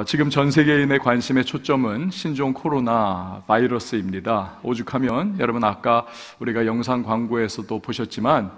지금 전 세계인의 관심의 초점은 신종 코로나 바이러스입니다. 오죽하면 여러분 아까 우리가 영상 광고에서도 보셨지만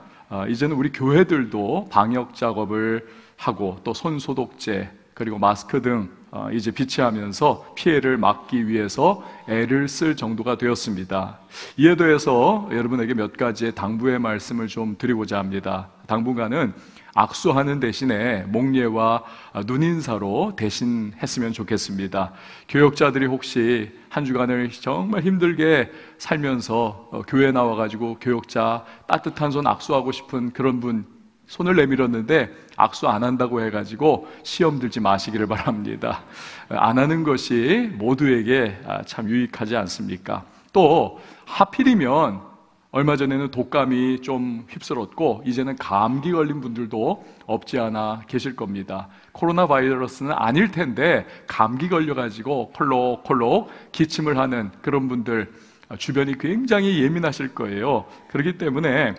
이제는 우리 교회들도 방역 작업을 하고 또 손 소독제 그리고 마스크 등 이제 비치하면서 피해를 막기 위해서 애를 쓸 정도가 되었습니다. 이에 더해서 여러분에게 몇 가지의 당부의 말씀을 좀 드리고자 합니다. 당분간은 악수하는 대신에 목례와 눈인사로 대신했으면 좋겠습니다. 교역자들이 혹시 한 주간을 정말 힘들게 살면서 교회 나와가지고 교역자 따뜻한 손 악수하고 싶은 그런 분 손을 내밀었는데 악수 안 한다고 해가지고 시험 들지 마시기를 바랍니다. 안 하는 것이 모두에게 참 유익하지 않습니까? 또 하필이면 얼마 전에는 독감이 좀 휩쓸었고 이제는 감기 걸린 분들도 없지 않아 계실 겁니다. 코로나 바이러스는 아닐 텐데 감기 걸려가지고 콜록콜록 기침을 하는 그런 분들 주변이 굉장히 예민하실 거예요. 그렇기 때문에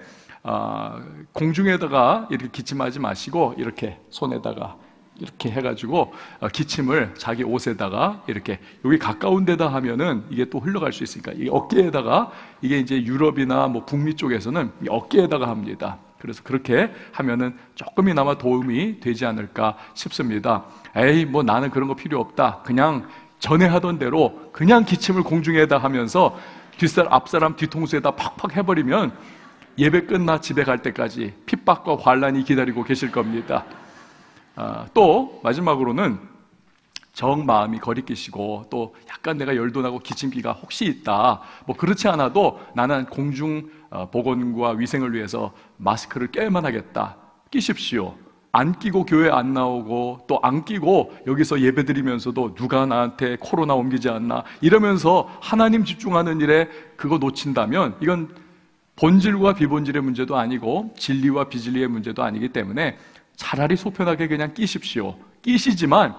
공중에다가 이렇게 기침하지 마시고 이렇게 손에다가 이렇게 해가지고 기침을 자기 옷에다가 이렇게 여기 가까운 데다 하면은 이게 또 흘러갈 수 있으니까 이 어깨에다가 이게 이제 유럽이나 뭐 북미 쪽에서는 이 어깨에다가 합니다. 그래서 그렇게 하면은 조금이나마 도움이 되지 않을까 싶습니다. 에이 뭐 나는 그런 거 필요 없다. 그냥 전에 하던 대로 그냥 기침을 공중에다 하면서 앞사람 뒤통수에다 팍팍 해버리면 예배 끝나 집에 갈 때까지 핍박과 환란이 기다리고 계실 겁니다. 또 마지막으로는 정 마음이 거리끼시고 또 약간 내가 열도 나고 기침기가 혹시 있다 뭐 그렇지 않아도 나는 공중 보건과 위생을 위해서 마스크를 껴야만 하겠다 끼십시오. 안 끼고 교회 안 나오고 또 안 끼고 여기서 예배 드리면서도 누가 나한테 코로나 옮기지 않나 이러면서 하나님 집중하는 일에 그거 놓친다면 이건 본질과 비본질의 문제도 아니고 진리와 비진리의 문제도 아니기 때문에 차라리 속편하게 그냥 끼십시오. 끼시지만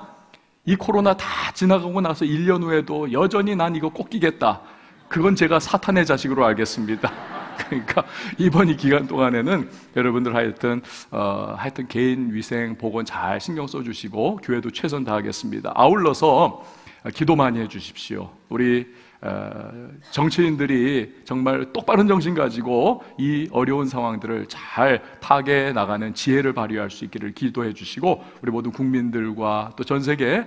이 코로나 다 지나가고 나서 1년 후에도 여전히 난 이거 꼭 끼겠다. 그건 제가 사탄의 자식으로 알겠습니다. 그러니까 이번 이 기간 동안에는 여러분들 하여튼 개인 위생 보건 잘 신경 써주시고 교회도 최선 다하겠습니다. 아울러서 기도 많이 해주십시오. 우리 정치인들이 정말 똑바른 정신 가지고 이 어려운 상황들을 잘 타개해 나가는 지혜를 발휘할 수 있기를 기도해 주시고 우리 모든 국민들과 또 전 세계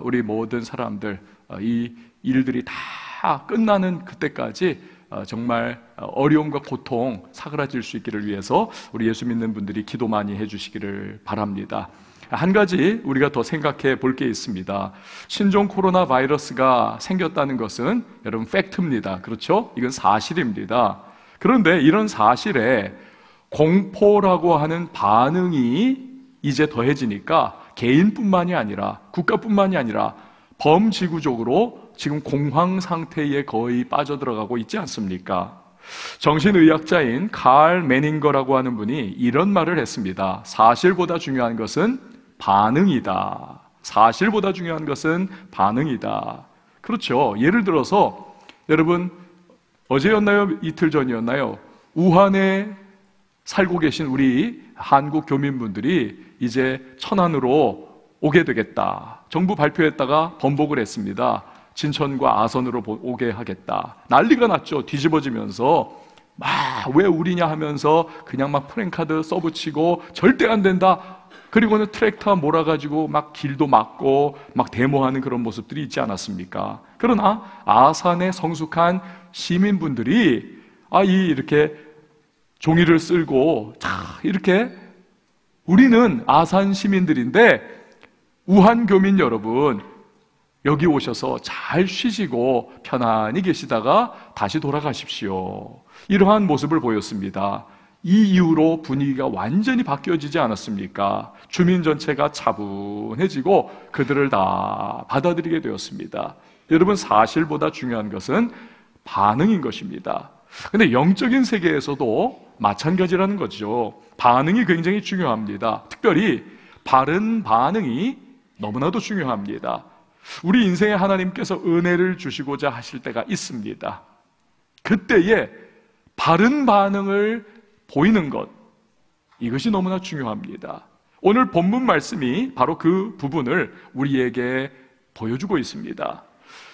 우리 모든 사람들 이 일들이 다 끝나는 그때까지 정말 어려움과 고통 사그라질 수 있기를 위해서 우리 예수 믿는 분들이 기도 많이 해주시기를 바랍니다. 한 가지 우리가 더 생각해 볼 게 있습니다. 신종 코로나 바이러스가 생겼다는 것은 여러분 팩트입니다. 그렇죠? 이건 사실입니다. 그런데 이런 사실에 공포라고 하는 반응이 이제 더해지니까 개인뿐만이 아니라 국가뿐만이 아니라 범지구적으로 지금 공황 상태에 거의 빠져들어가고 있지 않습니까? 정신의학자인 칼 매닝거라고 하는 분이 이런 말을 했습니다. 사실보다 중요한 것은 반응이다. 사실보다 중요한 것은 반응이다. 그렇죠. 예를 들어서 여러분 어제였나요? 이틀 전이었나요? 우한에 살고 계신 우리 한국 교민분들이 이제 천안으로 오게 되겠다. 정부 발표했다가 번복을 했습니다. 진천과 아선으로 오게 하겠다. 난리가 났죠. 뒤집어지면서 막 왜 우리냐 하면서 그냥 막 프랭카드 써붙이고 절대 안 된다. 그리고는 트랙터 몰아가지고 막 길도 막고 막 데모하는 그런 모습들이 있지 않았습니까? 그러나 아산의 성숙한 시민분들이 이렇게 종이를 쓸고 이렇게 우리는 아산 시민들인데 우한 교민 여러분 여기 오셔서 잘 쉬시고 편안히 계시다가 다시 돌아가십시오. 이러한 모습을 보였습니다. 이 이후로 분위기가 완전히 바뀌어지지 않았습니까? 주민 전체가 차분해지고 그들을 다 받아들이게 되었습니다. 여러분 사실보다 중요한 것은 반응인 것입니다. 근데 영적인 세계에서도 마찬가지라는 거죠. 반응이 굉장히 중요합니다. 특별히 바른 반응이 너무나도 중요합니다. 우리 인생에 하나님께서 은혜를 주시고자 하실 때가 있습니다. 그때에 바른 반응을 보이는 것, 이것이 너무나 중요합니다. 오늘 본문 말씀이 바로 그 부분을 우리에게 보여주고 있습니다.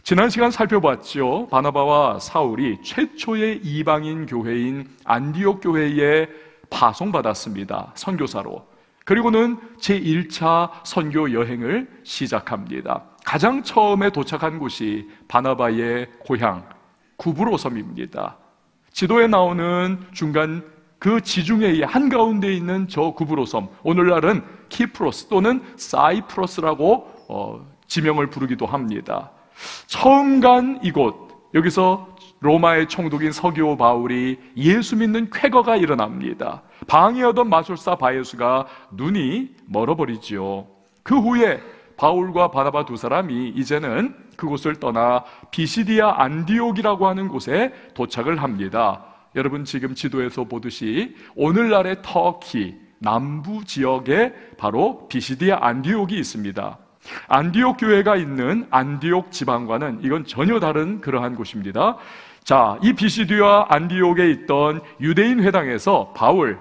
지난 시간 살펴봤죠. 바나바와 사울이 최초의 이방인 교회인 안디옥 교회에 파송받았습니다. 선교사로. 그리고는 제1차 선교 여행을 시작합니다. 가장 처음에 도착한 곳이 바나바의 고향 구브로섬입니다. 지도에 나오는 중간 그 지중해의 한가운데 있는 저 구브로섬, 오늘날은 키프로스 또는 사이프러스라고 지명을 부르기도 합니다. 처음 간 이곳, 여기서 로마의 총독인 서기오 바울이 예수 믿는 쾌거가 일어납니다. 방해하던 마술사 바예수가 눈이 멀어버리지요. 그 후에 바울과 바나바 두 사람이 이제는 그곳을 떠나 비시디아 안디옥이라고 하는 곳에 도착을 합니다. 여러분 지금 지도에서 보듯이 오늘날의 터키 남부 지역에 바로 비시디아 안디옥이 있습니다. 안디옥 교회가 있는 안디옥 지방과는 이건 전혀 다른 그러한 곳입니다. 자, 이 비시디아 안디옥에 있던 유대인 회당에서 바울,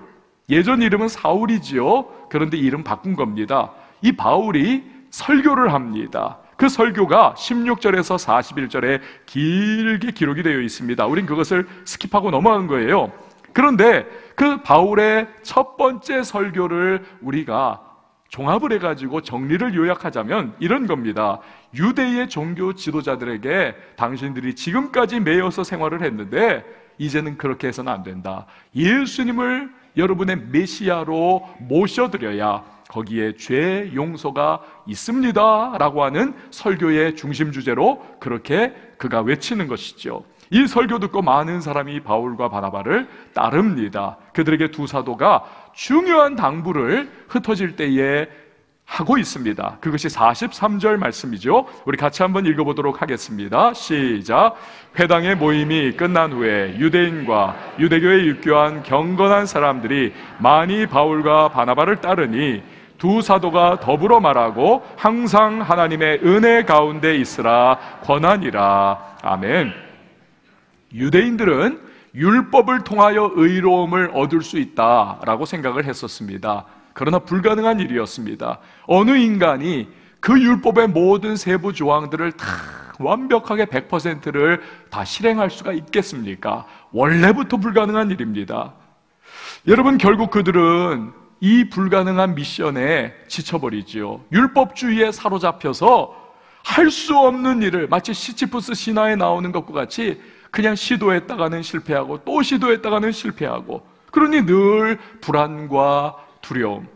예전 이름은 사울이지요. 그런데 이름 바꾼 겁니다. 이 바울이 설교를 합니다. 그 설교가 16절에서 41절에 길게 기록이 되어 있습니다. 우린 그것을 스킵하고 넘어간 거예요. 그런데 그 바울의 첫 번째 설교를 우리가 종합을 해가지고 정리를 요약하자면 이런 겁니다. 유대의 종교 지도자들에게 당신들이 지금까지 매여서 생활을 했는데 이제는 그렇게 해서는 안 된다. 예수님을 여러분의 메시아로 모셔드려야 거기에 죄 용서가 있습니다 라고 하는 설교의 중심 주제로 그렇게 그가 외치는 것이죠. 이 설교 듣고 많은 사람이 바울과 바나바를 따릅니다. 그들에게 두 사도가 중요한 당부를 흩어질 때에 하고 있습니다. 그것이 43절 말씀이죠. 우리 같이 한번 읽어보도록 하겠습니다. 시작. 회당의 모임이 끝난 후에 유대인과 유대교에 입교한 경건한 사람들이 많이 바울과 바나바를 따르니 두 사도가 더불어 말하고 항상 하나님의 은혜 가운데 있으라 권하니라. 아멘. 유대인들은 율법을 통하여 의로움을 얻을 수 있다라고 생각을 했었습니다. 그러나 불가능한 일이었습니다. 어느 인간이 그 율법의 모든 세부 조항들을 다 완벽하게 100%를 다 실행할 수가 있겠습니까? 원래부터 불가능한 일입니다. 여러분, 결국 그들은 이 불가능한 미션에 지쳐버리지요. 율법주의에 사로잡혀서 할 수 없는 일을 마치 시치프스 신화에 나오는 것과 같이 그냥 시도했다가는 실패하고 또 시도했다가는 실패하고, 그러니 늘 불안과 두려움,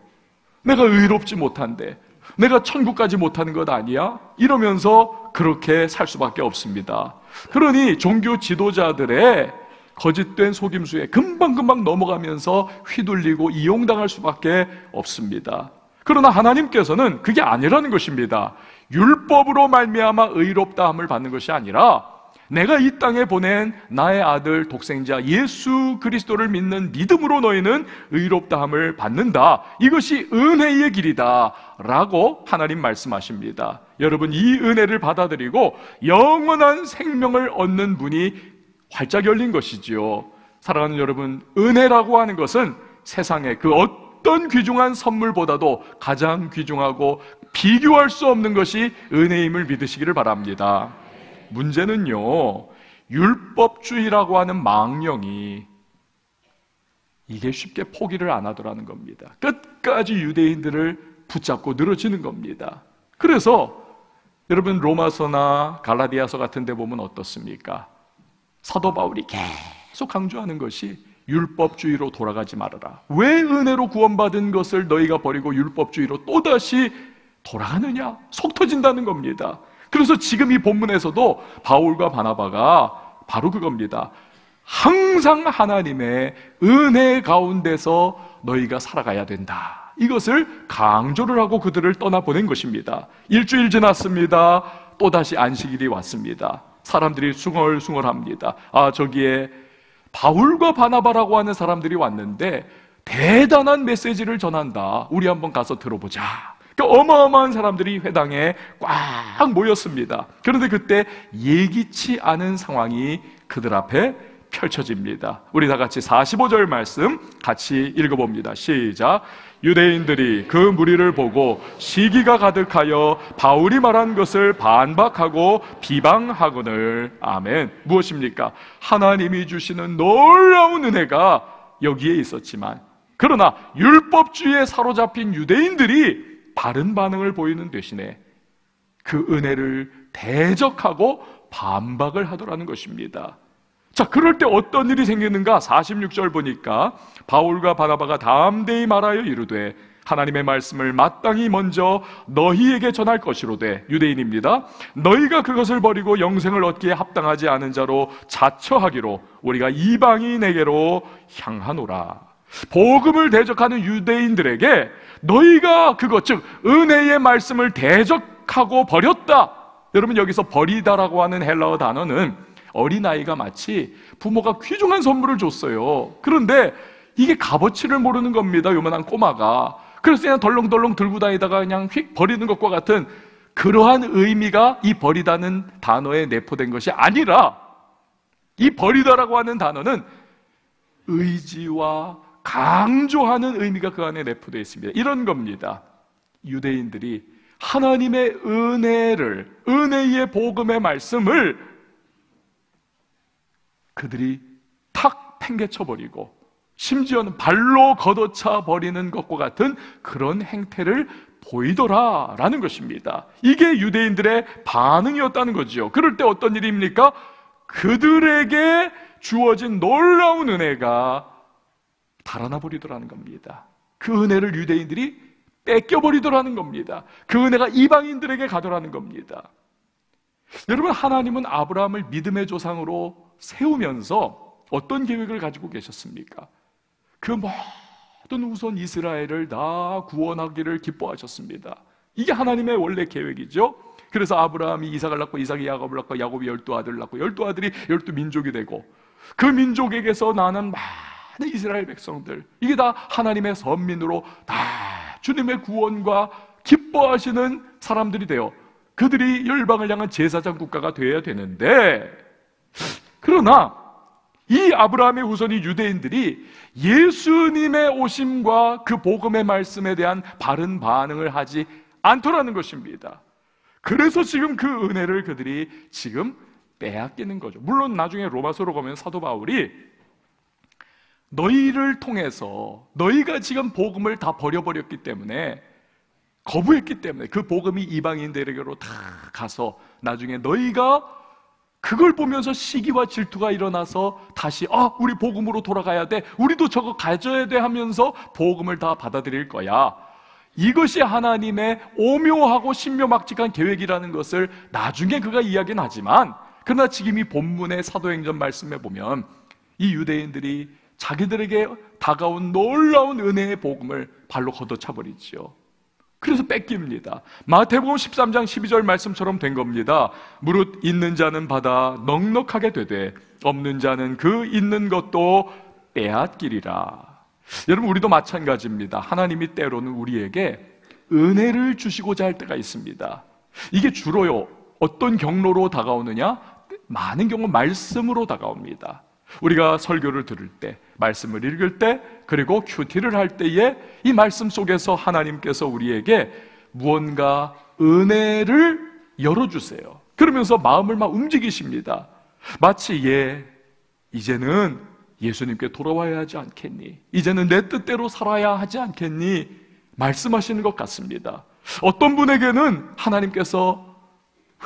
내가 의롭지 못한데 내가 천국까지 못하는 것 아니야? 이러면서 그렇게 살 수밖에 없습니다. 그러니 종교 지도자들의 거짓된 속임수에 금방금방 넘어가면서 휘둘리고 이용당할 수밖에 없습니다. 그러나 하나님께서는 그게 아니라는 것입니다. 율법으로 말미암아 의롭다함을 받는 것이 아니라 내가 이 땅에 보낸 나의 아들 독생자 예수 그리스도를 믿는 믿음으로 너희는 의롭다함을 받는다. 이것이 은혜의 길이다 라고 하나님 말씀하십니다. 여러분, 이 은혜를 받아들이고 영원한 생명을 얻는 문이 활짝 열린 것이지요. 사랑하는 여러분, 은혜라고 하는 것은 세상의 그 어떤 귀중한 선물보다도 가장 귀중하고 비교할 수 없는 것이 은혜임을 믿으시기를 바랍니다. 문제는요, 율법주의라고 하는 망령이 이게 쉽게 포기를 안 하더라는 겁니다. 끝까지 유대인들을 붙잡고 늘어지는 겁니다. 그래서 여러분, 로마서나 갈라디아서 같은 데 보면 어떻습니까? 사도 바울이 계속 강조하는 것이 율법주의로 돌아가지 말아라. 왜 은혜로 구원받은 것을 너희가 버리고 율법주의로 또다시 돌아가느냐? 속 터진다는 겁니다. 그래서 지금 이 본문에서도 바울과 바나바가 바로 그겁니다. 항상 하나님의 은혜 가운데서 너희가 살아가야 된다. 이것을 강조를 하고 그들을 떠나보낸 것입니다. 일주일 지났습니다. 또다시 안식일이 왔습니다. 사람들이 숭얼숭얼합니다. 저기에 바울과 바나바라고 하는 사람들이 왔는데 대단한 메시지를 전한다. 우리 한번 가서 들어보자. 어마어마한 사람들이 회당에 꽉 모였습니다. 그런데 그때 예기치 않은 상황이 그들 앞에 펼쳐집니다. 우리 다 같이 45절 말씀 같이 읽어봅니다. 시작. 유대인들이 그 무리를 보고 시기가 가득하여 바울이 말한 것을 반박하고 비방하거늘. 아멘. 무엇입니까? 하나님이 주시는 놀라운 은혜가 여기에 있었지만, 그러나 율법주의에 사로잡힌 유대인들이 바른 반응을 보이는 대신에 그 은혜를 대적하고 반박을 하더라는 것입니다. 자, 그럴 때 어떤 일이 생기는가? 46절 보니까 바울과 바나바가 담대히 말하여 이르되 하나님의 말씀을 마땅히 먼저 너희에게 전할 것이로되, 유대인입니다. 너희가 그것을 버리고 영생을 얻기에 합당하지 않은 자로 자처하기로 우리가 이방인에게로 향하노라. 복음을 대적하는 유대인들에게 너희가 그것, 즉 은혜의 말씀을 대적하고 버렸다. 여러분, 여기서 버리다라고 하는 헬라어 단어는 어린아이가 마치 부모가 귀중한 선물을 줬어요. 그런데 이게 값어치를 모르는 겁니다. 요만한 꼬마가. 그래서 그냥 덜렁덜렁 들고 다니다가 그냥 휙 버리는 것과 같은 그러한 의미가 이 버리다는 단어에 내포된 것이 아니라, 이 버리다라고 하는 단어는 의지와 강조하는 의미가 그 안에 내포되어 있습니다. 이런 겁니다. 유대인들이 하나님의 은혜를, 은혜의 복음의 말씀을 그들이 탁 팽개쳐버리고 심지어는 발로 걷어차 버리는 것과 같은 그런 행태를 보이더라라는 것입니다. 이게 유대인들의 반응이었다는 거죠. 그럴 때 어떤 일입니까? 그들에게 주어진 놀라운 은혜가 달아나 버리더라는 겁니다. 그 은혜를 유대인들이 뺏겨버리더라는 겁니다. 그 은혜가 이방인들에게 가더라는 겁니다. 여러분, 하나님은 아브라함을 믿음의 조상으로 세우면서 어떤 계획을 가지고 계셨습니까? 그 모든 후손 이스라엘을 다 구원하기를 기뻐하셨습니다. 이게 하나님의 원래 계획이죠. 그래서 아브라함이 이삭을 낳고 이삭이 야곱을 낳고 야곱이 12아들을 낳고 12아들이 12민족이 되고 그 민족에게서 나는 많은 이스라엘 백성들, 이게 다 하나님의 선민으로 다 주님의 구원과 기뻐하시는 사람들이 되어 그들이 열방을 향한 제사장 국가가 되어야 되는데, 그러나 이 아브라함의 후손이 유대인들이 예수님의 오심과 그 복음의 말씀에 대한 바른 반응을 하지 않더라는 것입니다. 그래서 지금 그 은혜를 그들이 지금 빼앗기는 거죠. 물론 나중에 로마서로 가면 사도 바울이 너희를 통해서, 너희가 지금 복음을 다 버려버렸기 때문에, 거부했기 때문에 그 복음이 이방인들에게로 다 가서 나중에 너희가 그걸 보면서 시기와 질투가 일어나서 다시 우리 복음으로 돌아가야 돼, 우리도 저거 가져야 돼 하면서 복음을 다 받아들일 거야. 이것이 하나님의 오묘하고 신묘막직한 계획이라는 것을 나중에 그가 이야기는 하지만, 그러나 지금 이 본문의 사도행전 말씀에 보면 이 유대인들이 자기들에게 다가온 놀라운 은혜의 복음을 발로 걷어차버리죠. 그래서 뺏깁니다. 마태복음 13장 12절 말씀처럼 된 겁니다. 무릇 있는 자는 받아 넉넉하게 되되 없는 자는 그 있는 것도 빼앗기리라. 여러분, 우리도 마찬가지입니다. 하나님이 때로는 우리에게 은혜를 주시고자 할 때가 있습니다. 이게 주로요, 어떤 경로로 다가오느냐? 많은 경우 말씀으로 다가옵니다. 우리가 설교를 들을 때, 말씀을 읽을 때, 그리고 큐티를 할 때에 이 말씀 속에서 하나님께서 우리에게 무언가 은혜를 열어주세요. 그러면서 마음을 막 움직이십니다. 마치 이제는 예수님께 돌아와야 하지 않겠니? 이제는 내 뜻대로 살아야 하지 않겠니? 말씀하시는 것 같습니다. 어떤 분에게는 하나님께서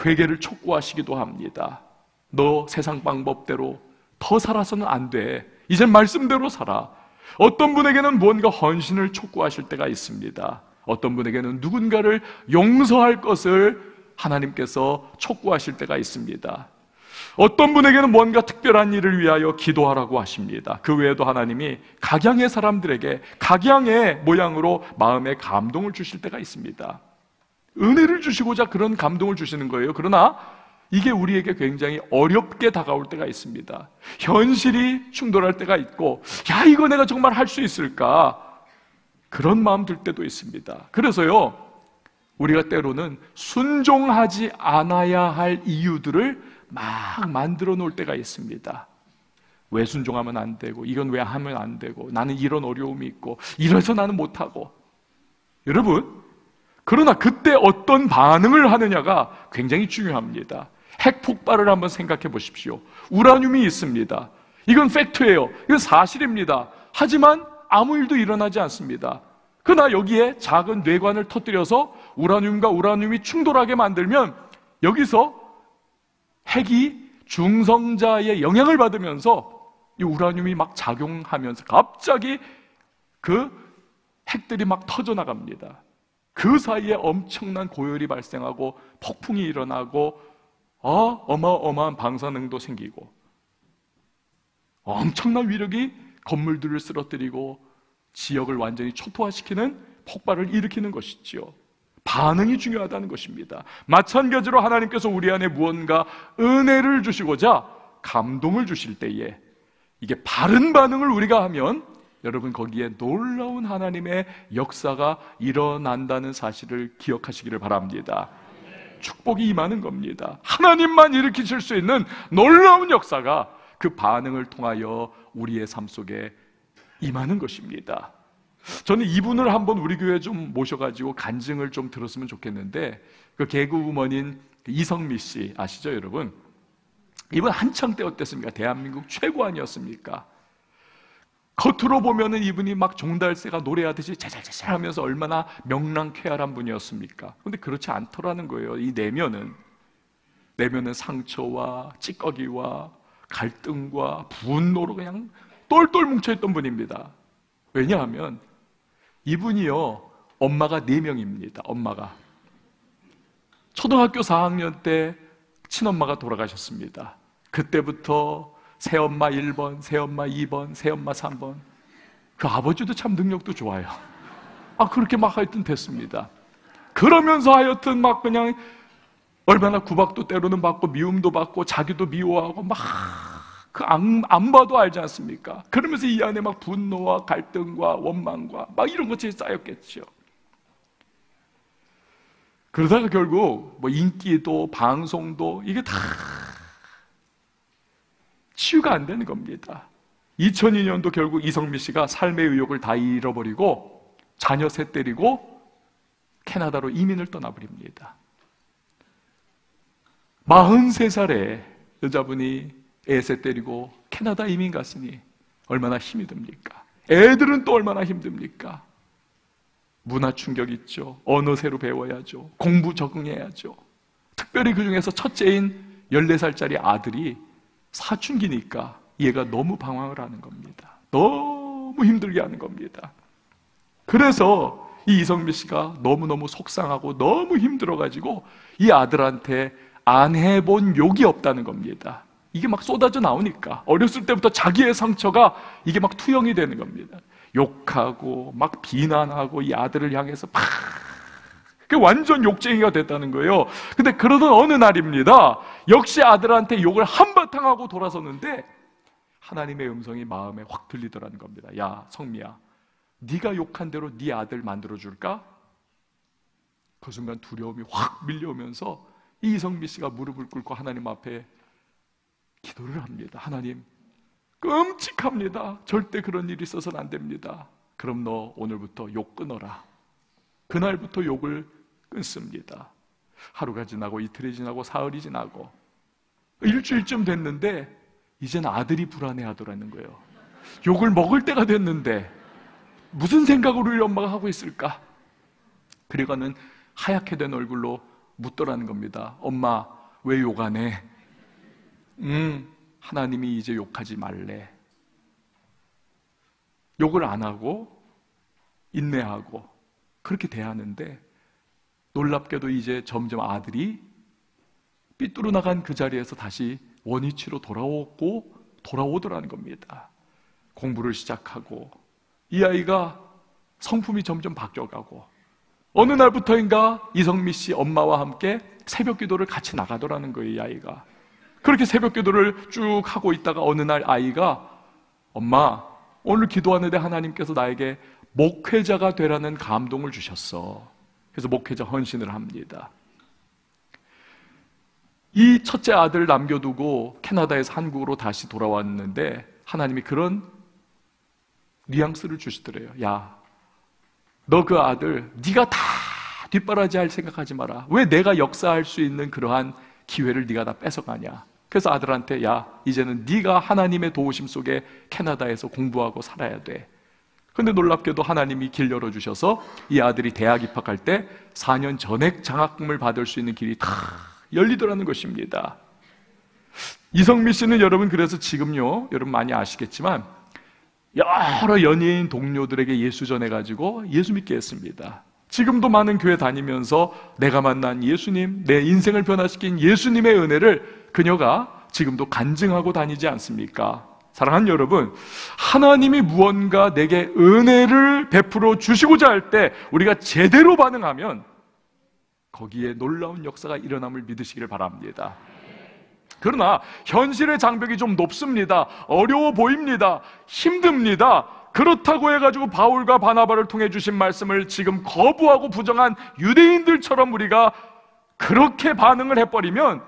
회개를 촉구하시기도 합니다. 너 세상 방법대로 더 살아서는 안 돼. 이젠 말씀대로 살아. 어떤 분에게는 무언가 헌신을 촉구하실 때가 있습니다. 어떤 분에게는 누군가를 용서할 것을 하나님께서 촉구하실 때가 있습니다. 어떤 분에게는 뭔가 특별한 일을 위하여 기도하라고 하십니다. 그 외에도 하나님이 각양의 사람들에게 각양의 모양으로 마음에 감동을 주실 때가 있습니다. 은혜를 주시고자 그런 감동을 주시는 거예요. 그러나 이게 우리에게 굉장히 어렵게 다가올 때가 있습니다. 현실이 충돌할 때가 있고, 이거 내가 정말 할 수 있을까? 그런 마음 들 때도 있습니다. 그래서요, 우리가 때로는 순종하지 않아야 할 이유들을 막 만들어 놓을 때가 있습니다. 왜 순종하면 안 되고, 이건 왜 하면 안 되고, 나는 이런 어려움이 있고, 이래서 나는 못하고, 여러분, 그러나 그때 어떤 반응을 하느냐가 굉장히 중요합니다. 핵 폭발을 한번 생각해 보십시오. 우라늄이 있습니다. 이건 팩트예요. 이건 사실입니다. 하지만 아무 일도 일어나지 않습니다. 그러나 여기에 작은 뇌관을 터뜨려서 우라늄과 우라늄이 충돌하게 만들면 여기서 핵이 중성자의 영향을 받으면서 이 우라늄이 막 작용하면서 갑자기 그 핵들이 막 터져나갑니다. 그 사이에 엄청난 고열이 발생하고 폭풍이 일어나고 어마어마한 방사능도 생기고 엄청난 위력이 건물들을 쓰러뜨리고 지역을 완전히 초토화시키는 폭발을 일으키는 것이지요. 반응이 중요하다는 것입니다. 마찬가지로 하나님께서 우리 안에 무언가 은혜를 주시고자 감동을 주실 때에 이게 바른 반응을 우리가 하면 여러분 거기에 놀라운 하나님의 역사가 일어난다는 사실을 기억하시기를 바랍니다. 축복이 임하는 겁니다. 하나님만 일으키실 수 있는 놀라운 역사가 그 반응을 통하여 우리의 삶 속에 임하는 것입니다. 저는 이분을 한번 우리 교회에 좀 모셔가지고 간증을 좀 들었으면 좋겠는데, 그 개그우먼인 이성미 씨 아시죠, 여러분? 이분 한창 때 어땠습니까? 대한민국 최고 아니었습니까? 겉으로 보면은 이분이 막 종달새가 노래하듯이 자잘자잘 하면서 얼마나 명랑쾌활한 분이었습니까? 근데 그렇지 않더라는 거예요. 이 내면은 상처와 찌꺼기와 갈등과 분노로 그냥 똘똘 뭉쳐있던 분입니다. 왜냐하면 이분이요, 엄마가 4명입니다. 엄마가 초등학교 4학년 때 친엄마가 돌아가셨습니다. 그때부터 새엄마 1번, 새엄마 2번, 새엄마 3번. 그 아버지도 참 능력도 좋아요. 그렇게 막 하여튼 됐습니다. 그러면서 하여튼 막 그냥 얼마나 구박도 때로는 받고 미움도 받고 자기도 미워하고 막 그 안 봐도 알지 않습니까? 그러면서 이 안에 막 분노와 갈등과 원망과 막 이런 것들이 쌓였겠죠. 그러다가 결국 뭐 인기도 방송도 이게 다 치유가 안 되는 겁니다. 2002년도 결국 이성미 씨가 삶의 의욕을 다 잃어버리고 자녀 셋 데리고 캐나다로 이민을 떠나버립니다. 43살에 여자분이 애셋 데리고 캐나다 이민 갔으니 얼마나 힘이 듭니까? 애들은 또 얼마나 힘듭니까? 문화 충격 있죠. 언어 새로 배워야죠. 공부 적응해야죠. 특별히 그 중에서 첫째인 14살짜리 아들이 사춘기니까 얘가 너무 방황을 하는 겁니다. 너무 힘들게 하는 겁니다. 그래서 이 이성미 씨가 너무너무 속상하고 너무 힘들어가지고 이 아들한테 안 해본 욕이 없다는 겁니다. 이게 막 쏟아져 나오니까 어렸을 때부터 자기의 상처가 이게 막 투영이 되는 겁니다. 욕하고 막 비난하고 이 아들을 향해서 막 완전 욕쟁이가 됐다는 거예요. 근데 그러던 어느 날입니다. 역시 아들한테 욕을 한바탕 하고 돌아섰는데 하나님의 음성이 마음에 확 들리더라는 겁니다. 야, 성미야, 네가 욕한 대로 네 아들 만들어줄까? 그 순간 두려움이 확 밀려오면서 이성미 씨가 무릎을 꿇고 하나님 앞에 기도를 합니다. 하나님, 끔찍합니다. 절대 그런 일이 있어서는 안 됩니다. 그럼 너 오늘부터 욕 끊어라. 그날부터 욕을 끊습니다. 하루가 지나고 이틀이 지나고 사흘이 지나고 일주일쯤 됐는데 이제는 아들이 불안해하더라는 거예요. 욕을 먹을 때가 됐는데 무슨 생각으로 우리 엄마가 하고 있을까? 그래가는 하얗게 된 얼굴로 묻더라는 겁니다. 엄마, 왜 욕 안 해? 하나님이 이제 욕하지 말래. 욕을 안 하고 인내하고 그렇게 대하는데 놀랍게도 이제 점점 아들이 삐뚤어 나간 그 자리에서 다시 원위치로 돌아오더라는 겁니다. 공부를 시작하고 이 아이가 성품이 점점 바뀌어가고 어느 날부터인가 이성미 씨 엄마와 함께 새벽 기도를 같이 나가더라는 거예요. 이 아이가 그렇게 새벽 기도를 쭉 하고 있다가 어느 날 아이가 엄마, 오늘 기도하는데 하나님께서 나에게 목회자가 되라는 감동을 주셨어. 그래서 목회자 헌신을 합니다. 이 첫째 아들을 남겨두고 캐나다에서 한국으로 다시 돌아왔는데 하나님이 그런 뉘앙스를 주시더래요. 야, 너 그 아들 네가 다 뒷바라지할 생각하지 마라. 왜 내가 역사할 수 있는 그러한 기회를 네가 다 뺏어가냐. 그래서 아들한테 야, 이제는 네가 하나님의 도우심 속에 캐나다에서 공부하고 살아야 돼. 근데 놀랍게도 하나님이 길 열어주셔서 이 아들이 대학 입학할 때 4년 전액 장학금을 받을 수 있는 길이 다 열리더라는 것입니다. 이성미 씨는 여러분 그래서 지금요, 여러분 많이 아시겠지만 여러 연예인 동료들에게 예수 전해가지고 예수 믿게 했습니다. 지금도 많은 교회 다니면서 내가 만난 예수님, 내 인생을 변화시킨 예수님의 은혜를 그녀가 지금도 간증하고 다니지 않습니까? 사랑하는 여러분, 하나님이 무언가 내게 은혜를 베풀어 주시고자 할 때 우리가 제대로 반응하면 거기에 놀라운 역사가 일어남을 믿으시기를 바랍니다. 그러나 현실의 장벽이 좀 높습니다. 어려워 보입니다. 힘듭니다. 그렇다고 해가지고 바울과 바나바를 통해 주신 말씀을 지금 거부하고 부정한 유대인들처럼 우리가 그렇게 반응을 해버리면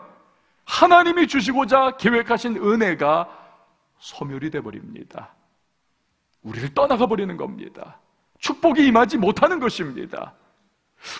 하나님이 주시고자 계획하신 은혜가 소멸이 돼버립니다. 우리를 떠나가 버리는 겁니다. 축복이 임하지 못하는 것입니다.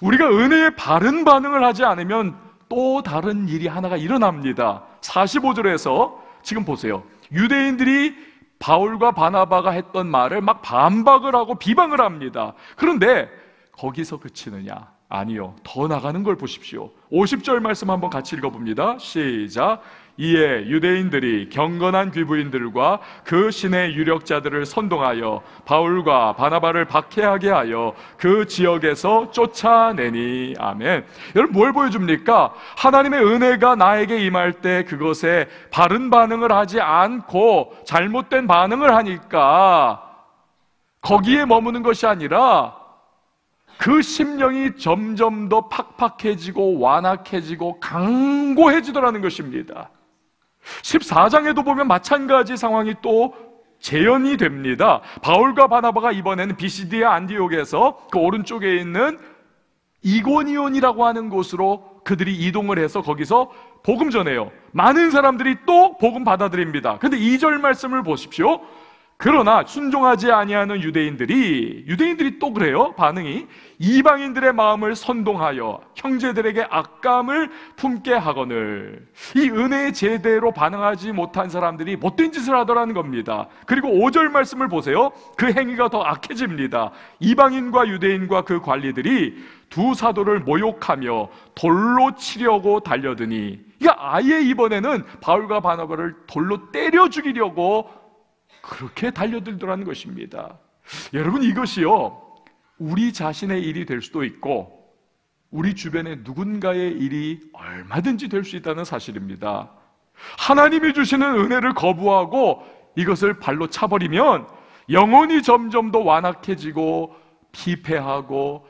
우리가 은혜에 바른 반응을 하지 않으면 또 다른 일이 하나가 일어납니다. 45절에서 지금 보세요. 유대인들이 바울과 바나바가 했던 말을 막 반박을 하고 비방을 합니다. 그런데 거기서 그치느냐? 아니요, 더 나가는 걸 보십시오. 50절 말씀 한번 같이 읽어봅니다. 시작. 이에 유대인들이 경건한 귀부인들과 그 신의 유력자들을 선동하여 바울과 바나바를 박해하게 하여 그 지역에서 쫓아내니. 아멘. 여러분 뭘 보여줍니까? 하나님의 은혜가 나에게 임할 때 그것에 바른 반응을 하지 않고 잘못된 반응을 하니까 거기에 머무는 것이 아니라 그 심령이 점점 더 팍팍해지고 완악해지고 강고해지더라는 것입니다. 14장에도 보면 마찬가지 상황이 또 재현이 됩니다. 바울과 바나바가 이번에는 비시디아 안디옥에서 그 오른쪽에 있는 이고니온이라고 하는 곳으로 그들이 이동을 해서 거기서 복음 전해요. 많은 사람들이 또 복음 받아들입니다. 근데 2절 말씀을 보십시오. 그러나 순종하지 아니하는 유대인들이 또 그래요. 반응이 이방인들의 마음을 선동하여 형제들에게 악감을 품게 하거늘. 이 은혜에 제대로 반응하지 못한 사람들이 못된 짓을 하더라는 겁니다. 그리고 5절 말씀을 보세요. 그 행위가 더 악해집니다. 이방인과 유대인과 그 관리들이 두 사도를 모욕하며 돌로 치려고 달려드니. 그러니까 아예 이번에는 바울과 바나바를 돌로 때려 죽이려고 그렇게 달려들더라는 것입니다. 여러분 이것이요, 우리 자신의 일이 될 수도 있고 우리 주변의 누군가의 일이 얼마든지 될 수 있다는 사실입니다. 하나님이 주시는 은혜를 거부하고 이것을 발로 차버리면 영혼이 점점 더 완악해지고 피폐하고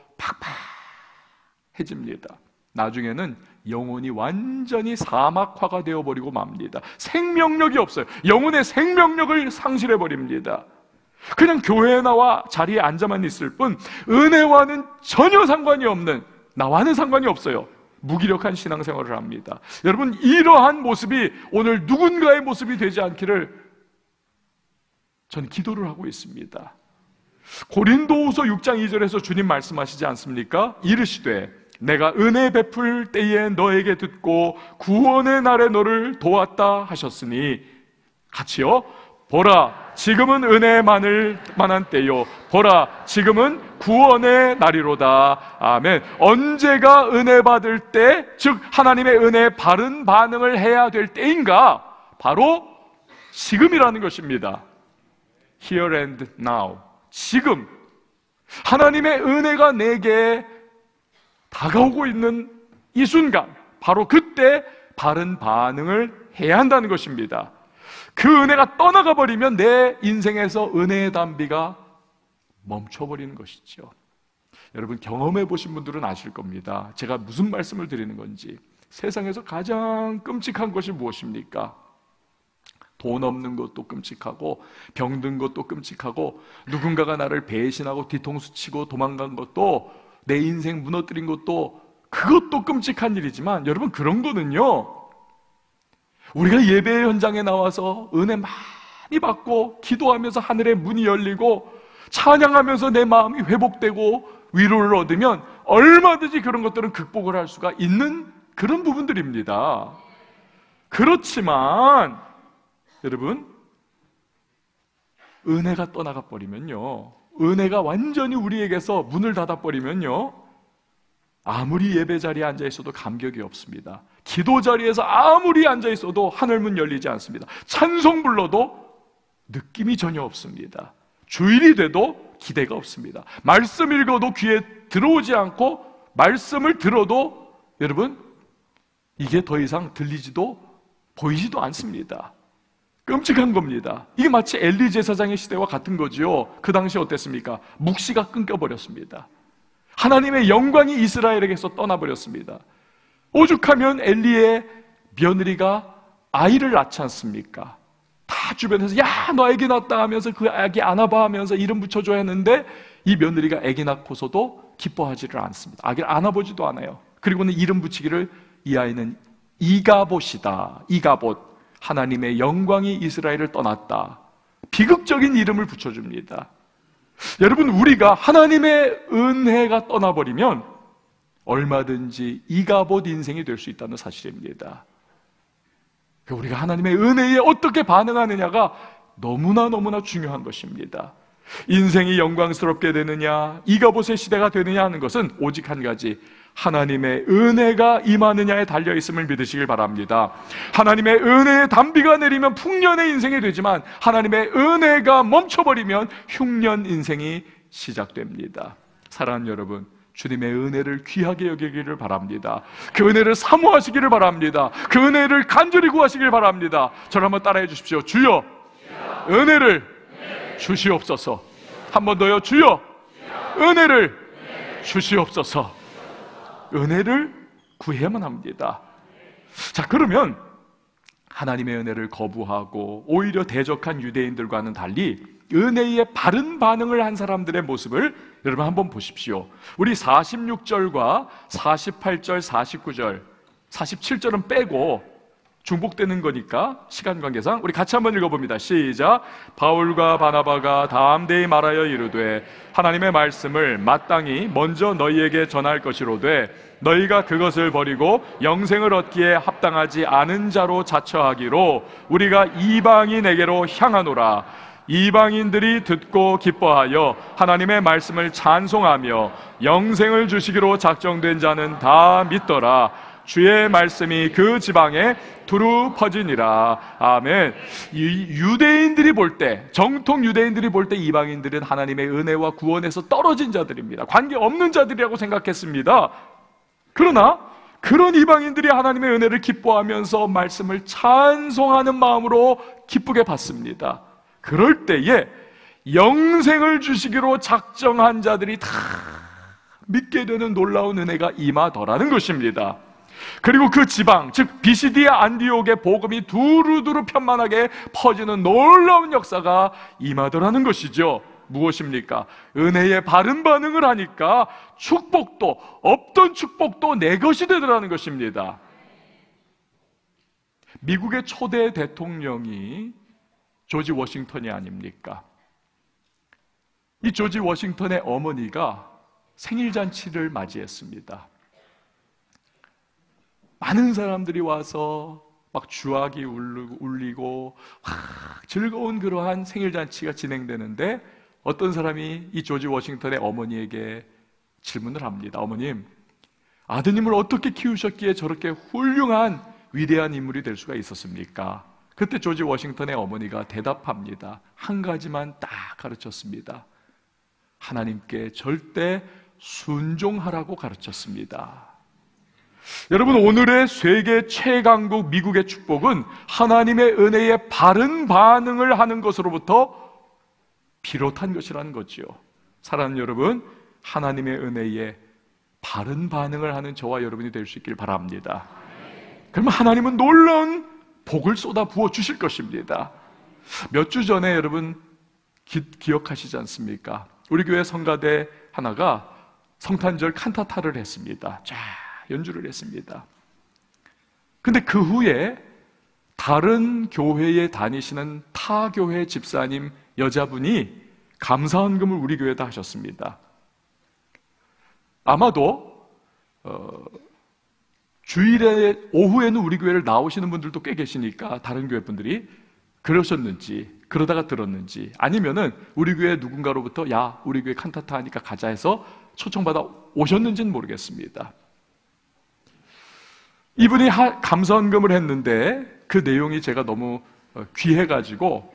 팍팍해집니다. 나중에는 영혼이 완전히 사막화가 되어버리고 맙니다. 생명력이 없어요. 영혼의 생명력을 상실해버립니다. 그냥 교회에 나와 자리에 앉아만 있을 뿐 은혜와는 전혀 상관이 없는, 나와는 상관이 없어요. 무기력한 신앙생활을 합니다. 여러분 이러한 모습이 오늘 누군가의 모습이 되지 않기를 저는 기도를 하고 있습니다. 고린도후서 6장 2절에서 주님 말씀하시지 않습니까? 이르시되 내가 은혜 베풀 때에 너에게 듣고 구원의 날에 너를 도왔다 하셨으니. 같이요. 보라 지금은 은혜에 만한 때요, 보라 지금은 구원의 날이로다. 아멘. 언제가 은혜 받을 때, 즉 하나님의 은혜에 바른 반응을 해야 될 때인가? 바로 지금이라는 것입니다. Here and now. 지금 하나님의 은혜가 내게 다가오고 있는 이 순간, 바로 그때 바른 반응을 해야 한다는 것입니다. 그 은혜가 떠나가 버리면 내 인생에서 은혜의 담비가 멈춰버리는 것이죠. 여러분 경험해 보신 분들은 아실 겁니다. 제가 무슨 말씀을 드리는 건지. 세상에서 가장 끔찍한 것이 무엇입니까? 돈 없는 것도 끔찍하고 병든 것도 끔찍하고 누군가가 나를 배신하고 뒤통수 치고 도망간 것도, 내 인생 무너뜨린 것도, 그것도 끔찍한 일이지만 여러분 그런 거는요, 우리가 예배 현장에 나와서 은혜 많이 받고 기도하면서 하늘의 문이 열리고 찬양하면서 내 마음이 회복되고 위로를 얻으면 얼마든지 그런 것들은 극복을 할 수가 있는 그런 부분들입니다. 그렇지만 여러분, 은혜가 떠나가 버리면요, 은혜가 완전히 우리에게서 문을 닫아 버리면요, 아무리 예배 자리에 앉아 있어도 감격이 없습니다. 기도 자리에서 아무리 앉아 있어도 하늘 문 열리지 않습니다. 찬송 불러도 느낌이 전혀 없습니다. 주일이 돼도 기대가 없습니다. 말씀 읽어도 귀에 들어오지 않고, 말씀을 들어도 여러분, 이게 더 이상 들리지도 보이지도 않습니다. 끔찍한 겁니다. 이게 마치 엘리 제사장의 시대와 같은 거지요. 그 당시 어땠습니까? 묵시가 끊겨버렸습니다. 하나님의 영광이 이스라엘에게서 떠나버렸습니다. 오죽하면 엘리의 며느리가 아이를 낳지 않습니까? 다 주변에서 야, 너 아기 낳았다 하면서 그 아기 안아봐 하면서 이름 붙여줘야 했는데, 이 며느리가 아기 낳고서도 기뻐하지를 않습니다. 아기를 안아보지도 않아요. 그리고는 이름 붙이기를, 이 아이는 이가봇이다. 이가봇, 하나님의 영광이 이스라엘을 떠났다. 비극적인 이름을 붙여줍니다. 여러분, 우리가 하나님의 은혜가 떠나버리면 얼마든지 이가봇 인생이 될 수 있다는 사실입니다. 우리가 하나님의 은혜에 어떻게 반응하느냐가 너무나 중요한 것입니다. 인생이 영광스럽게 되느냐, 이가봇의 시대가 되느냐 하는 것은 오직 한 가지, 하나님의 은혜가 임하느냐에 달려있음을 믿으시길 바랍니다. 하나님의 은혜의 단비가 내리면 풍년의 인생이 되지만, 하나님의 은혜가 멈춰버리면 흉년 인생이 시작됩니다. 사랑하는 여러분, 주님의 은혜를 귀하게 여기기를 바랍니다. 그 은혜를 사모하시기를 바랍니다. 그 은혜를 간절히 구하시길 바랍니다. 저를 한번 따라해 주십시오. 주여, 은혜를 주시옵소서. 한 번 더요. 주여, 은혜를 주시옵소서. 은혜를 구해야만 합니다. 자, 그러면 하나님의 은혜를 거부하고 오히려 대적한 유대인들과는 달리 은혜에 바른 반응을 한 사람들의 모습을 여러분 한번 보십시오. 우리 46절과 48절, 49절, 47절은 빼고 중복되는 거니까 시간 관계상 우리 같이 한번 읽어봅니다. 시작. 바울과 바나바가 담대히 말하여 이르되 하나님의 말씀을 마땅히 먼저 너희에게 전할 것이로되 너희가 그것을 버리고 영생을 얻기에 합당하지 않은 자로 자처하기로 우리가 이방인에게로 향하노라. 이방인들이 듣고 기뻐하여 하나님의 말씀을 찬송하며 영생을 주시기로 작정된 자는 다 믿더라. 주의 말씀이 그 지방에 두루 퍼지니라. 아멘. 유대인들이 볼 때, 정통 유대인들이 볼 때 이방인들은 하나님의 은혜와 구원에서 떨어진 자들입니다. 관계없는 자들이라고 생각했습니다. 그러나 그런 이방인들이 하나님의 은혜를 기뻐하면서 말씀을 찬송하는 마음으로 기쁘게 받습니다. 그럴 때에 영생을 주시기로 작정한 자들이 다 믿게 되는 놀라운 은혜가 임하더라는 것입니다. 그리고 그 지방, 즉 비시디아 안디옥의 복음이 두루두루 편만하게 퍼지는 놀라운 역사가 임하더라는 것이죠. 무엇입니까? 은혜에 바른 반응을 하니까 축복도, 없던 축복도 내 것이 되더라는 것입니다. 미국의 초대 대통령이 조지 워싱턴이 아닙니까? 이 조지 워싱턴의 어머니가 생일잔치를 맞이했습니다. 많은 사람들이 와서 막 주악이 울리고 즐거운 그러한 생일잔치가 진행되는데 어떤 사람이 이 조지 워싱턴의 어머니에게 질문을 합니다. 어머님, 아드님을 어떻게 키우셨기에 저렇게 훌륭한 위대한 인물이 될 수가 있었습니까? 그때 조지 워싱턴의 어머니가 대답합니다. 한 가지만 딱 가르쳤습니다. 하나님께 절대 순종하라고 가르쳤습니다. 여러분, 오늘의 세계 최강국 미국의 축복은 하나님의 은혜에 바른 반응을 하는 것으로부터 비롯한 것이라는 거지요. 사랑하는 여러분, 하나님의 은혜에 바른 반응을 하는 저와 여러분이 될 수 있길 바랍니다. 그러면 하나님은 놀라운 복을 쏟아 부어 주실 것입니다. 몇 주 전에 여러분 기억하시지 않습니까? 우리 교회 성가대 하나가 성탄절 칸타타를 했습니다. 쫙 연주를 했습니다. 근데 그 후에 다른 교회에 다니시는 타 교회 집사님 여자분이 감사헌금을 우리 교회에다 하셨습니다. 아마도 주일에 오후에는 우리 교회를 나오시는 분들도 꽤 계시니까 다른 교회 분들이 그러셨는지, 그러다가 들었는지, 아니면은 우리 교회 누군가로부터 야, 우리 교회 칸타타 하니까 가자 해서 초청받아 오셨는지는 모르겠습니다. 이분이 감사헌금을 했는데 그 내용이 제가 너무 귀해가지고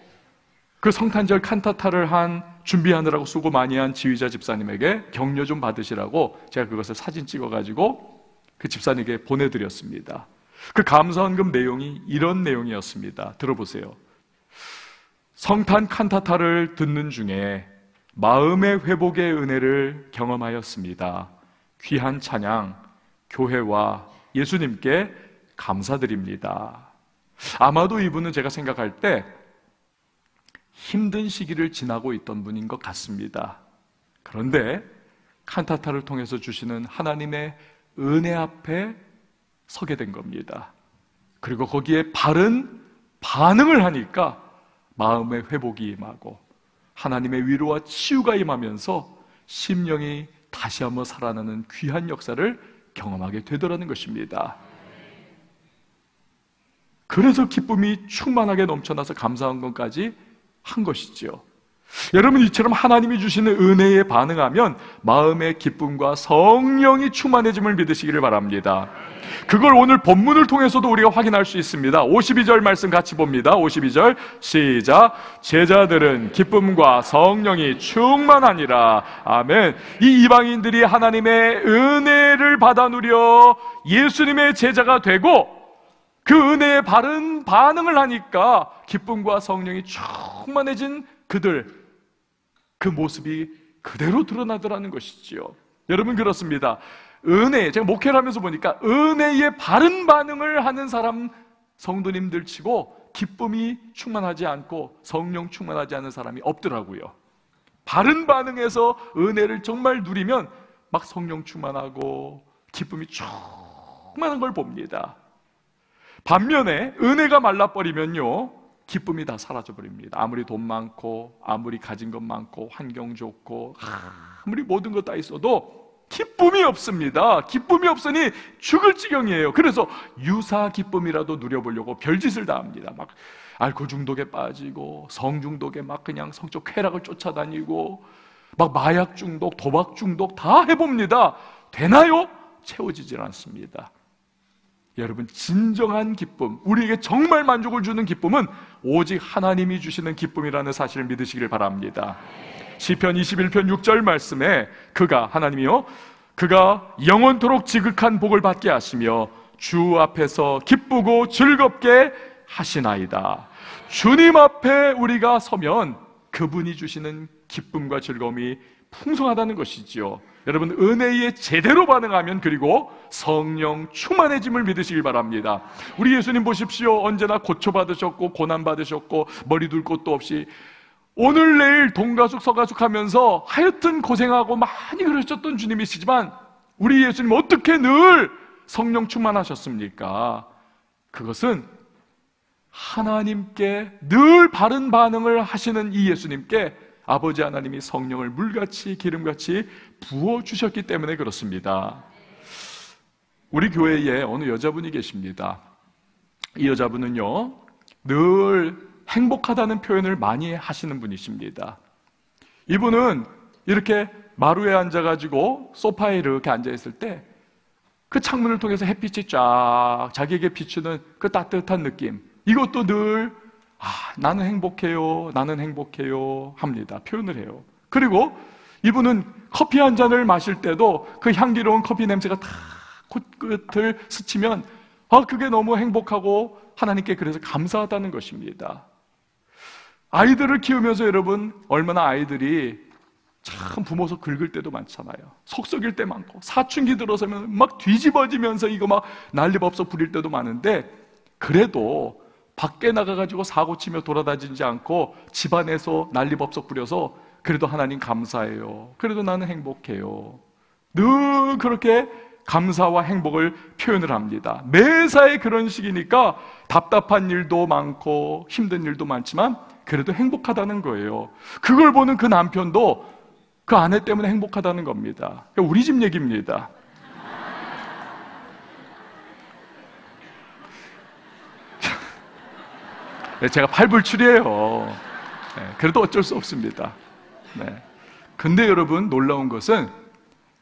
그 성탄절 칸타타를 준비하느라고 수고 많이 한 지휘자 집사님에게 격려 좀 받으시라고 제가 그것을 사진 찍어가지고 그 집사님에게 보내드렸습니다. 그 감사헌금 내용이 이런 내용이었습니다. 들어보세요. 성탄 칸타타를 듣는 중에 마음의 회복의 은혜를 경험하였습니다. 귀한 찬양, 교회와 예수님께 감사드립니다. 아마도 이분은 제가 생각할 때 힘든 시기를 지나고 있던 분인 것 같습니다. 그런데 칸타타를 통해서 주시는 하나님의 은혜 앞에 서게 된 겁니다. 그리고 거기에 바른 반응을 하니까 마음의 회복이 임하고 하나님의 위로와 치유가 임하면서 심령이 다시 한번 살아나는 귀한 역사를 경험하게 되더라는 것입니다. 그래서 기쁨이 충만하게 넘쳐나서 감사한 것까지 한 것이지요. 여러분, 이처럼 하나님이 주시는 은혜에 반응하면 마음의 기쁨과 성령이 충만해짐을 믿으시기를 바랍니다. 그걸 오늘 본문을 통해서도 우리가 확인할 수 있습니다. 52절 말씀 같이 봅니다. 52절 시작. 제자들은 기쁨과 성령이 충만하니라. 아멘. 이 이방인들이 하나님의 은혜를 받아 누려 예수님의 제자가 되고 그 은혜에 바른 반응을 하니까 기쁨과 성령이 충만해진 그들, 그 모습이 그대로 드러나더라는 것이지요. 여러분, 그렇습니다. 은혜, 제가 목회를 하면서 보니까 은혜에 바른 반응을 하는 사람, 성도님들 치고 기쁨이 충만하지 않고 성령 충만하지 않은 사람이 없더라고요. 바른 반응해서 은혜를 정말 누리면 막 성령 충만하고 기쁨이 충만한 걸 봅니다. 반면에 은혜가 말라버리면요, 기쁨이 다 사라져버립니다. 아무리 돈 많고 아무리 가진 것 많고 환경 좋고 아무리 모든 것 다 있어도 기쁨이 없습니다. 기쁨이 없으니 죽을 지경이에요. 그래서 유사 기쁨이라도 누려보려고 별짓을 다 합니다. 막 알코올 중독에 빠지고 성 중독에 막 그냥 성적 쾌락을 쫓아다니고 막 마약 중독, 도박 중독 다 해봅니다. 되나요? 채워지질 않습니다. 여러분, 진정한 기쁨, 우리에게 정말 만족을 주는 기쁨은 오직 하나님이 주시는 기쁨이라는 사실을 믿으시길 바랍니다. 시편 21편 6절 말씀에 하나님이요, 그가 영원토록 지극한 복을 받게 하시며 주 앞에서 기쁘고 즐겁게 하시나이다. 주님 앞에 우리가 서면 그분이 주시는 기쁨과 즐거움이 풍성하다는 것이지요. 여러분, 은혜에 제대로 반응하면 그리고 성령 충만해짐을 믿으시길 바랍니다. 우리 예수님 보십시오. 언제나 고초받으셨고 고난받으셨고 머리 둘 곳도 없이 오늘 내일 동가숙 서가숙 하면서 하여튼 고생하고 많이 그러셨던 주님이시지만 우리 예수님 어떻게 늘 성령 충만하셨습니까? 그것은 하나님께 늘 바른 반응을 하시는 이 예수님께 아버지 하나님이 성령을 물같이 기름같이 부어주셨기 때문에 그렇습니다. 우리 교회에 어느 여자분이 계십니다. 이 여자분은요, 늘 행복하다는 표현을 많이 하시는 분이십니다. 이분은 이렇게 마루에 앉아가지고 소파에 이렇게 앉아있을 때 그 창문을 통해서 햇빛이 쫙 자기에게 비추는 그 따뜻한 느낌, 이것도 늘 나는 행복해요, 나는 행복해요 합니다. 표현을 해요. 그리고 이분은 커피 한 잔을 마실 때도 그 향기로운 커피 냄새가 다 코끝을 스치면 그게 너무 행복하고 하나님께 그래서 감사하다는 것입니다. 아이들을 키우면서 여러분, 얼마나 아이들이 참 부모 속 긁을 때도 많잖아요. 속 썩일 때 많고 사춘기 들어서면 막 뒤집어지면서 이거 막 난리법석 부릴 때도 많은데, 그래도 밖에 나가가지고 사고치며 돌아다니지 않고 집안에서 난리법석 부려서 그래도 하나님 감사해요, 그래도 나는 행복해요, 늘 그렇게 감사와 행복을 표현을 합니다. 매사에 그런 식이니까 답답한 일도 많고 힘든 일도 많지만 그래도 행복하다는 거예요. 그걸 보는 그 남편도 그 아내 때문에 행복하다는 겁니다. 우리 집 얘기입니다. 제가 팔불출이에요. 그래도 어쩔 수 없습니다. 근데 여러분, 놀라운 것은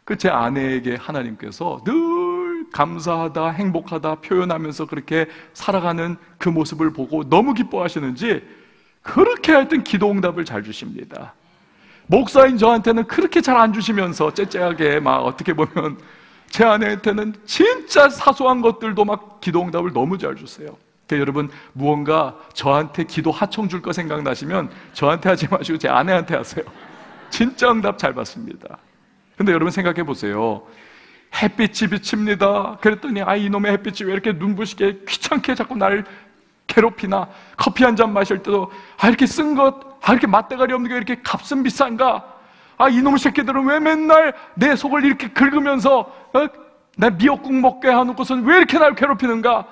그 제 아내에게 하나님께서 늘 감사하다, 행복하다 표현하면서 그렇게 살아가는 그 모습을 보고 너무 기뻐하시는지 그렇게 하여튼 기도 응답을 잘 주십니다. 목사인 저한테는 그렇게 잘 안 주시면서 째째하게 막 어떻게 보면 제 아내한테는 진짜 사소한 것들도 막 기도 응답을 너무 잘 주세요. 그러니까 여러분, 무언가 저한테 기도 하청 줄 거 생각나시면 저한테 하지 마시고 제 아내한테 하세요. 진짜 응답 잘 받습니다. 근데 여러분 생각해 보세요. 햇빛이 비칩니다. 그랬더니 이놈의 햇빛이 왜 이렇게 눈부시게 귀찮게 자꾸 날 괴롭히나. 커피 한 잔 마실 때도 이렇게 쓴 것, 이렇게 맛대가리 없는 게 왜 이렇게 값은 비싼가. 이놈의 새끼들은 왜 맨날 내 속을 이렇게 긁으면서 내 미역국 먹게 하놓고선 왜 이렇게 날 괴롭히는가.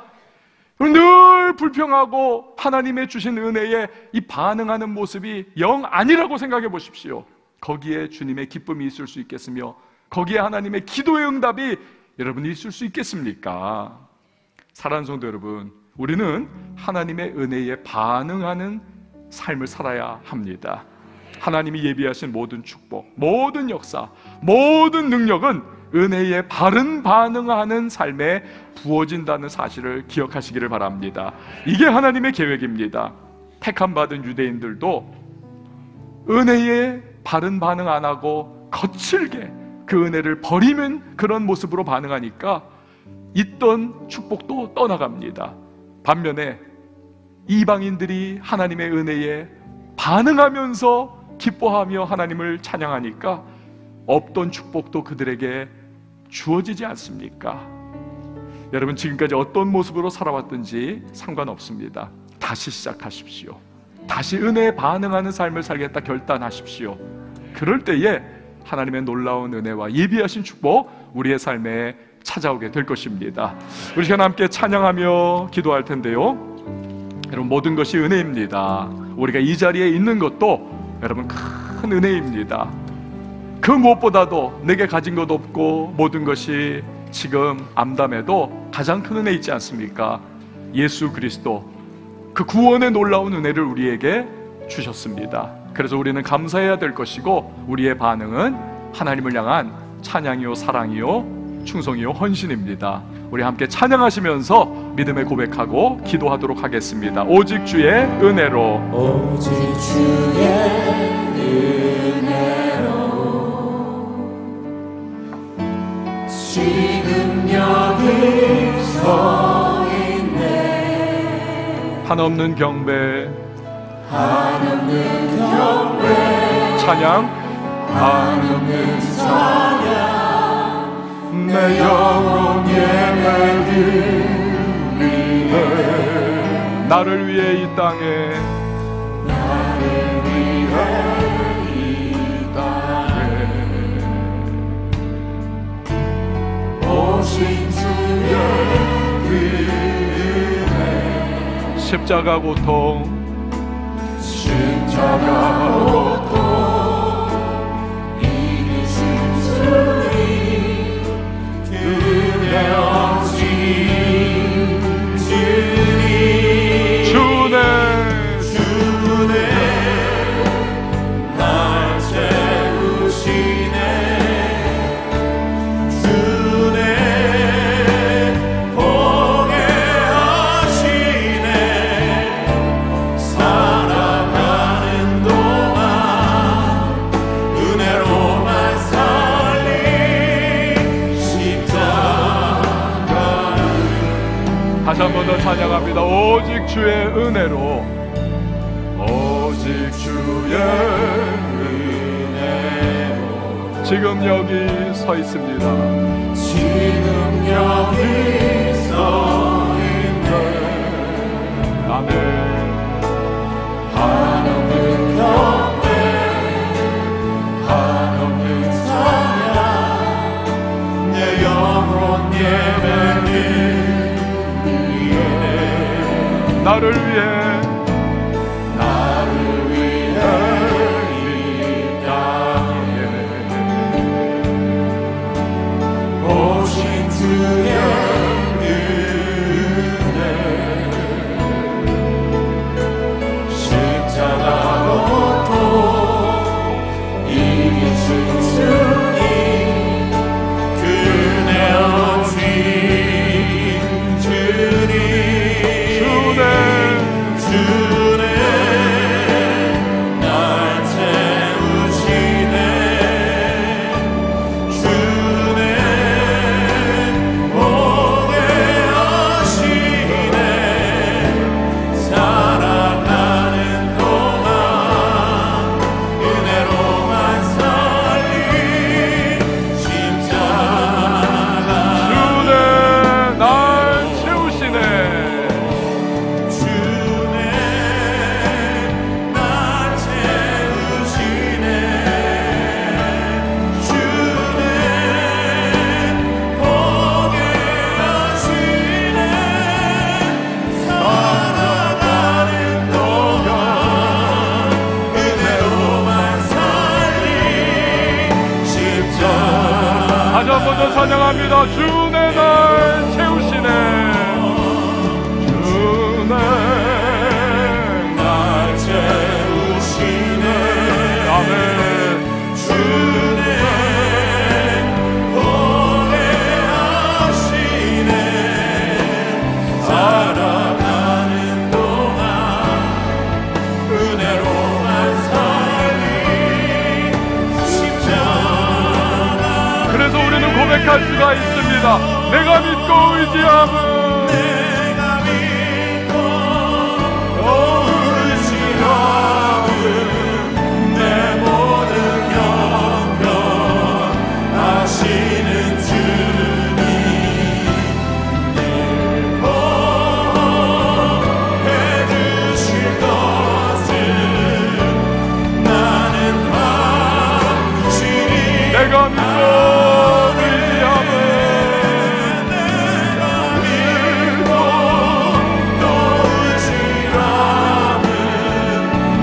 늘 불평하고 하나님의 주신 은혜에 이 반응하는 모습이 영 아니라고 생각해 보십시오. 거기에 주님의 기쁨이 있을 수 있겠으며 거기에 하나님의 기도의 응답이 여러분이 있을 수 있겠습니까? 사랑하는 성도 여러분, 우리는 하나님의 은혜에 반응하는 삶을 살아야 합니다. 하나님이 예비하신 모든 축복, 모든 역사, 모든 능력은 은혜에 바른 반응하는 삶에 부어진다는 사실을 기억하시기를 바랍니다. 이게 하나님의 계획입니다. 택함받은 유대인들도 은혜에 바른 반응 안 하고 거칠게 그 은혜를 버리는 그런 모습으로 반응하니까 있던 축복도 떠나갑니다. 반면에 이방인들이 하나님의 은혜에 반응하면서 기뻐하며 하나님을 찬양하니까 없던 축복도 그들에게 주어지지 않습니까? 여러분, 지금까지 어떤 모습으로 살아왔든지 상관없습니다. 다시 시작하십시오. 다시 은혜에 반응하는 삶을 살겠다 결단하십시오. 그럴 때에 하나님의 놀라운 은혜와 예비하신 축복 우리의 삶에 찾아오게 될 것입니다. 우리 시간 함께 찬양하며 기도할 텐데요, 여러분, 모든 것이 은혜입니다. 우리가 이 자리에 있는 것도 여러분 큰 은혜입니다. 그 무엇보다도 내게 가진 것 없고 모든 것이 지금 암담해도 가장 큰 은혜 있지 않습니까? 예수 그리스도, 그 구원의 놀라운 은혜를 우리에게 주셨습니다. 그래서 우리는 감사해야 될 것이고 우리의 반응은 하나님을 향한 찬양이요 사랑이요 충성이요 헌신입니다. 우리 함께 찬양하시면서 믿음의 고백하고 기도하도록 하겠습니다. 오직 주의 은혜로, 오직 주의 은혜로 지금 여기 서 있네. 한없는 경배, 한없는 경배, 찬양, 한없는 찬양, 내 영혼 예배드리네. 나를 위해 이 땅에, 나를 위해 이 땅에 오신 주의 은혜, 십자가 고통, 십자가 고통 이기신 주님, 은혜 없이 주님, 주네 날 채우시네, 주네 보게 하시네. 살아가는 동안 은혜로만 살리 십자가를. 다시 한 번 더 찬양합니다. 오직 주의 은혜로, 오직 주의 은혜로 지금 여기 서 있습니다. 지금 여기 서 있네. 아멘. 한없는 경배, 한없는 찬양, 내 영혼 예배드리네. 나를 위해, 나를 위해 이 땅에 감사합니다. 주 내 날 채우시네. 주 내 날 채우시네. 아멘. 주내 보내하시네. 살아가는 동안 은혜로만 살리 십자가. 그래서 우리는 고백할 수가 있습니다. 내가 믿고 의지함은, 내가 믿고 의지함은 내 모든 형편 아시는 주님 늘 보호해 주실 것을 나는 확실히. 내가 믿고 의지함은, 내가 믿고 또 의지함은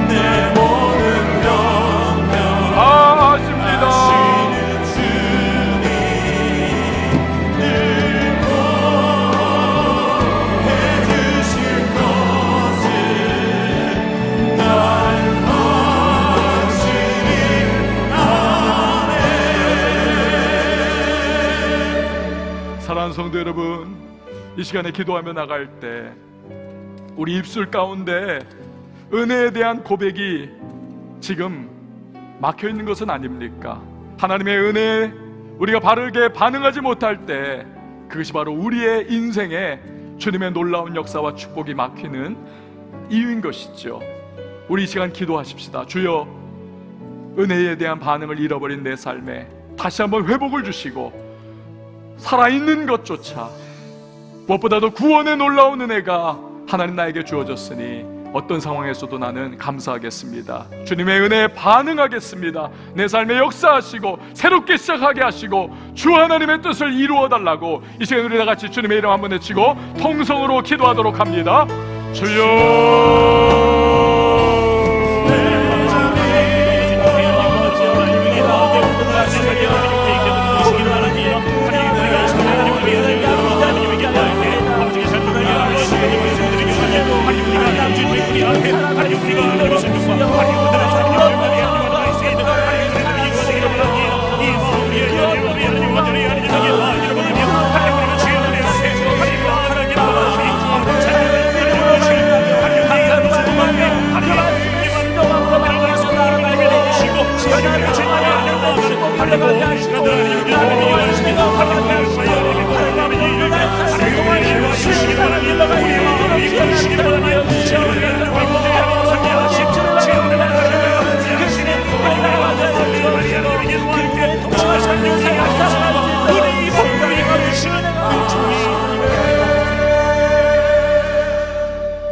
내 모든 형편 아십니다. 아시는 주님 늘 보호해 주실 것을 나는 확실히 아네. 사랑하는 성도 여러분, 이 시간에 기도하며 나갈 때 우리 입술 가운데 은혜에 대한 고백이 지금 막혀 있는 것은 아닙니까? 하나님의 은혜에 우리가 바르게 반응하지 못할 때 그것이 바로 우리의 인생에 주님의 놀라운 역사와 축복이 막히는 이유인 것이죠. 우리 이 시간 기도하십시다. 주여, 은혜에 대한 반응을 잃어버린 내 삶에 다시 한번 회복을 주시고 살아있는 것조차, 무엇보다도 구원의 놀라운 은혜가 하나님 나에게 주어졌으니 어떤 상황에서도 나는 감사하겠습니다. 주님의 은혜에 반응하겠습니다. 내 삶에 역사하시고 새롭게 시작하게 하시고 주 하나님의 뜻을 이루어 달라고 이 시간 우리 다 같이 주님의 이름 한번 외치고 통성으로 기도하도록 합니다. 주여,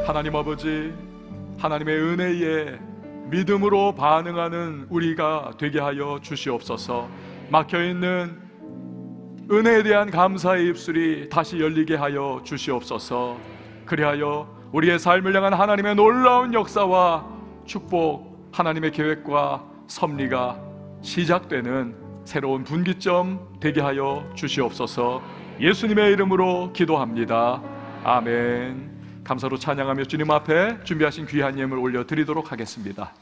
하나님 아버지, 하나님의 은혜에 믿음으로 반응하는 우리가 되게 하여 주시옵소서. 막혀있는 은혜에 대한 감사의 입술이 다시 열리게 하여 주시옵소서. 그리하여 우리의 삶을 향한 하나님의 놀라운 역사와 축복, 하나님의 계획과 섭리가 시작되는 새로운 분기점 되게 하여 주시옵소서. 예수님의 이름으로 기도합니다. 아멘. 감사로 찬양하며 주님 앞에 준비하신 귀한 예물 올려드리도록 하겠습니다.